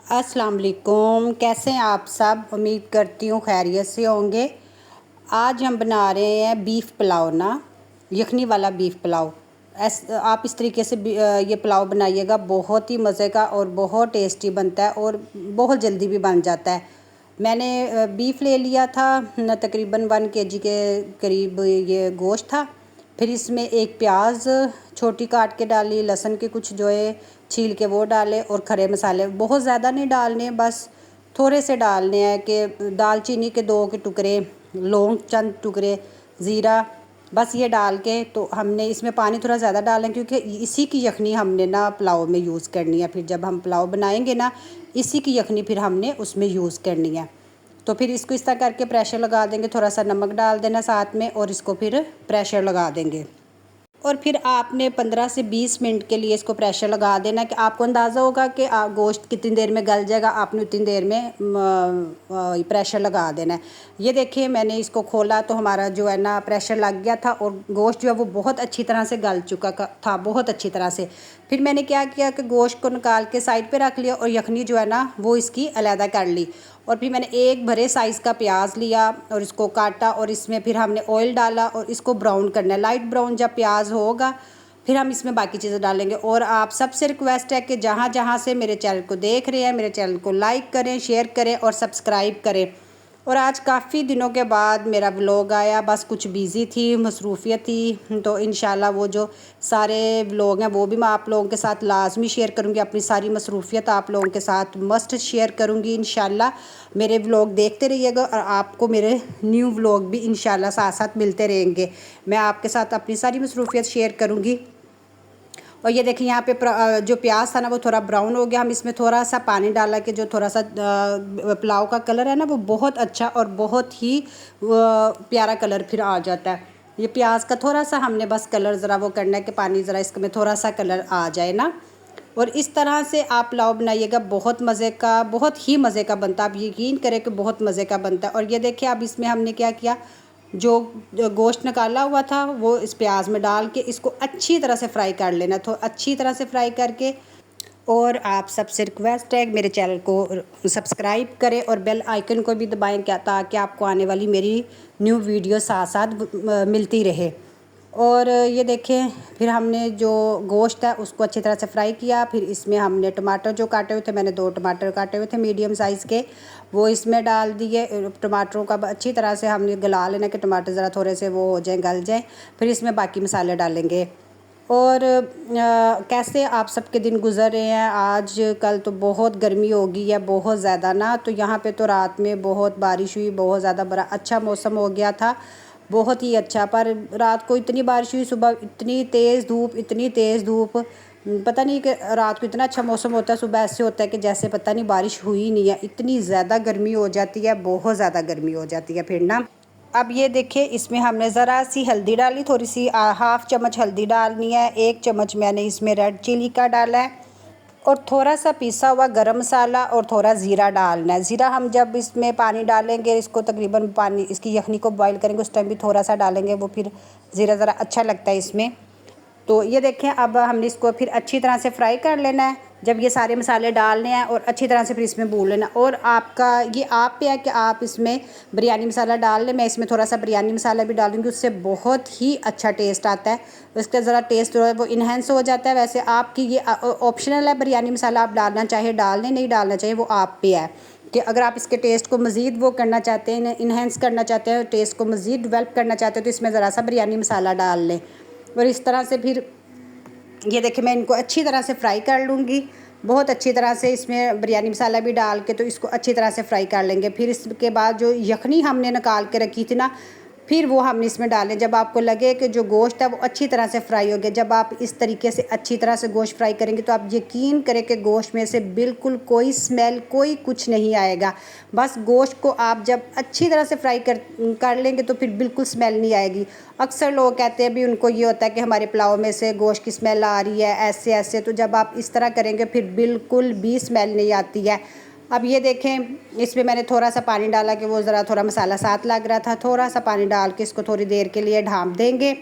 अस्सलाम वालेकुम। कैसे हैं आप सब? उम्मीद करती हूँ खैरियत से होंगे। आज हम बना रहे हैं बीफ़ पुलाव ना, यखनी वाला बीफ़ पुलाव। आप इस तरीके से ये पुलाव बनाइएगा, बहुत ही मज़े का और बहुत टेस्टी बनता है और बहुत जल्दी भी बन जाता है। मैंने बीफ़ ले लिया था तकरीबन 1 kg के करीब ये गोश्त था। फिर इसमें एक प्याज छोटी काट के डाली, लहसुन के कुछ जो है छील के वो डाले और खड़े मसाले बहुत ज़्यादा नहीं डालने, बस थोड़े से डालने हैं कि दालचीनी के 2 के टुकड़े, लौंग चंद टुकड़े, ज़ीरा, बस ये डाल के तो हमने इसमें पानी थोड़ा ज़्यादा डालें क्योंकि इसी की यखनी हमने ना पुलाव में यूज़ करनी है। फिर जब हम पुलाव बनाएंगे ना, इसी की यखनी फिर हमने उसमें यूज़ करनी है। तो फिर इसको इस तरह करके प्रेशर लगा देंगे, थोड़ा सा नमक डाल देना साथ में और इसको फिर प्रेशर लगा देंगे। और फिर आपने 15 से 20 मिनट के लिए इसको प्रेशर लगा देना कि आपको अंदाज़ा होगा कि गोश्त कितनी देर में गल जाएगा, आपने उतनी देर में प्रेशर लगा देना है। ये देखिए मैंने इसको खोला तो हमारा जो है ना प्रेशर लग गया था और गोश्त जो है वो बहुत अच्छी तरह से गल चुका था, बहुत अच्छी तरह से। फिर मैंने क्या किया कि गोश्त को निकाल के साइड पे रख लिया और यखनी जो है ना वो इसकी अलहदा कर ली। और फिर मैंने एक भरे साइज़ का प्याज लिया और इसको काटा और इसमें फिर हमने ऑयल डाला और इसको ब्राउन करना है, लाइट ब्राउन जब प्याज होगा फिर हम इसमें बाकी चीज़ें डालेंगे। और आप सबसे रिक्वेस्ट है कि जहाँ जहाँ से मेरे चैनल को देख रहे हैं, मेरे चैनल को लाइक करें, शेयर करें और सब्सक्राइब करें। और आज काफ़ी दिनों के बाद मेरा व्लॉग आया, बस कुछ बिज़ी थी, मसरूफ़ियत थी, तो इंशाल्लाह वो जो सारे व्लॉग हैं वो भी मैं आप लोगों के साथ लाजमी शेयर करूँगी। अपनी सारी मसरूफ़ियत आप लोगों के साथ मस्ट शेयर करूँगी इंशाल्लाह। मेरे व्लॉग देखते रहिएगा और आपको मेरे न्यू व्लॉग भी इंशाल्लाह साथ साथ मिलते रहेंगे। मैं आपके साथ अपनी सारी मसरूफ़ियत शेयर करूँगी। और ये देखिए यहाँ पे जो प्याज था ना वो थोड़ा ब्राउन हो गया। हम इसमें थोड़ा सा पानी डाला कि जो थोड़ा सा पुलाव का कलर है ना वो बहुत अच्छा और बहुत ही प्यारा कलर फिर आ जाता है। ये प्याज का थोड़ा सा हमने बस कलर ज़रा वो करना है कि पानी ज़रा इसमें थोड़ा सा कलर आ जाए ना। और इस तरह से आप पुलाव बनाइएगा, बहुत मज़े का, बहुत ही मज़े का बनता है। आप यकीन करें कि बहुत मज़े का बनता है। और ये देखिए अब इसमें हमने क्या किया, जो गोश्त निकाला हुआ था वो इस प्याज में डाल के इसको अच्छी तरह से फ्राई कर लेना। तो अच्छी तरह से फ्राई करके और आप सबसे रिक्वेस्ट है मेरे चैनल को सब्सक्राइब करें और बेल आइकन को भी दबाएं क्या ताकि आपको आने वाली मेरी न्यू वीडियो साथ साथ मिलती रहे। और ये देखें फिर हमने जो गोश्त है उसको अच्छी तरह से फ्राई किया। फिर इसमें हमने टमाटर जो काटे हुए थे, मैंने 2 टमाटर काटे हुए थे मीडियम साइज़ के, वो इसमें डाल दिए। टमाटरों का अच्छी तरह से हमने गला लेना कि टमाटर ज़रा थोड़े से वो हो जाएँ, गल जाएँ। फिर इसमें बाकी मसाले डालेंगे। और कैसे आप सबके दिन गुज़र रहे हैं? आज कल तो बहुत गर्मी हो गई है, बहुत ज़्यादा ना। तो यहाँ पे तो रात में बहुत बारिश हुई, बहुत ज़्यादा बड़ा अच्छा मौसम हो गया था, बहुत ही अच्छा। पर रात को इतनी बारिश हुई, सुबह इतनी तेज़ धूप, इतनी तेज़ धूप, पता नहीं कि रात को इतना अच्छा मौसम होता है, सुबह ऐसे होता है कि जैसे पता नहीं बारिश हुई नहीं है। इतनी ज़्यादा गर्मी हो जाती है, बहुत ज़्यादा गर्मी हो जाती है फिर ना। अब ये देखिए इसमें हमने ज़रा सी हल्दी डाली, थोड़ी सी हाफ़ चम्मच हल्दी डालनी है। 1 चम्मच मैंने इसमें रेड चिली का डाला है और थोड़ा सा पिसा हुआ गरम मसाला और थोड़ा ज़ीरा डालना है। ज़ीरा हम जब इसमें पानी डालेंगे, इसको तकरीबन पानी इसकी यखनी को बॉईल करेंगे उस टाइम भी थोड़ा सा डालेंगे, वो फिर ज़ीरा ज़रा अच्छा लगता है इसमें। तो ये देखें अब हमने इसको फिर अच्छी तरह से फ्राई कर लेना है। जब ये सारे मसाले डालने हैं और अच्छी तरह से फिर इसमें भून लेना। और आपका ये आप पे है कि आप इसमें बिरयानी मसाला डाल लें। मैं इसमें थोड़ा सा बिरयानी मसाला भी डालूंगी, उससे बहुत ही अच्छा टेस्ट आता है, उसका ज़रा टेस्ट वो इन्हेंस हो जाता है। वैसे आपकी ये ऑप्शनल है, बिरयानी मसाला आप डालना चाहे डाल लें, नहीं डालना चाहिए वो आप पे है कि अगर आप इसके टेस्ट को मज़ीद वो करना चाहते हैं, इन्हेंस करना चाहते हैं, टेस्ट को मज़ीद डेवलप करना चाहते हैं तो इसमें ज़रा सा बिरयानी मसाला डाल लें। और इस तरह से फिर ये देखिए मैं इनको अच्छी तरह से फ्राई कर लूँगी, बहुत अच्छी तरह से। इसमें बिरयानी मसाला भी डाल के तो इसको अच्छी तरह से फ्राई कर लेंगे। फिर इसके बाद जो यखनी हमने निकाल के रखी थी ना, फिर वो हमने इसमें डालें। जब आपको लगे कि जो गोश्त है वो अच्छी तरह से फ्राई हो गया, जब आप इस तरीके से अच्छी तरह से गोश्त फ्राई करेंगे तो आप यकीन करें कि गोश्त में से बिल्कुल कोई स्मेल, कोई कुछ नहीं आएगा। बस गोश्त को आप जब अच्छी तरह से फ्राई कर लेंगे तो फिर बिल्कुल स्मेल नहीं आएगी। अक्सर लोग कहते हैं भी उनको ये होता है कि हमारे पुलाव में से गोश्त की स्मेल आ रही है ऐसे ऐसे, तो जब आप इस तरह करेंगे फिर बिल्कुल भी स्मेल नहीं आती है। अब ये देखें इसमें मैंने थोड़ा सा पानी डाला कि वो ज़रा थोड़ा मसाला साथ लग रहा था, थोड़ा सा पानी डाल के इसको थोड़ी देर के लिए ढाँप देंगे।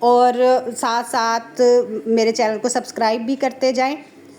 और साथ साथ मेरे चैनल को सब्सक्राइब भी करते जाएं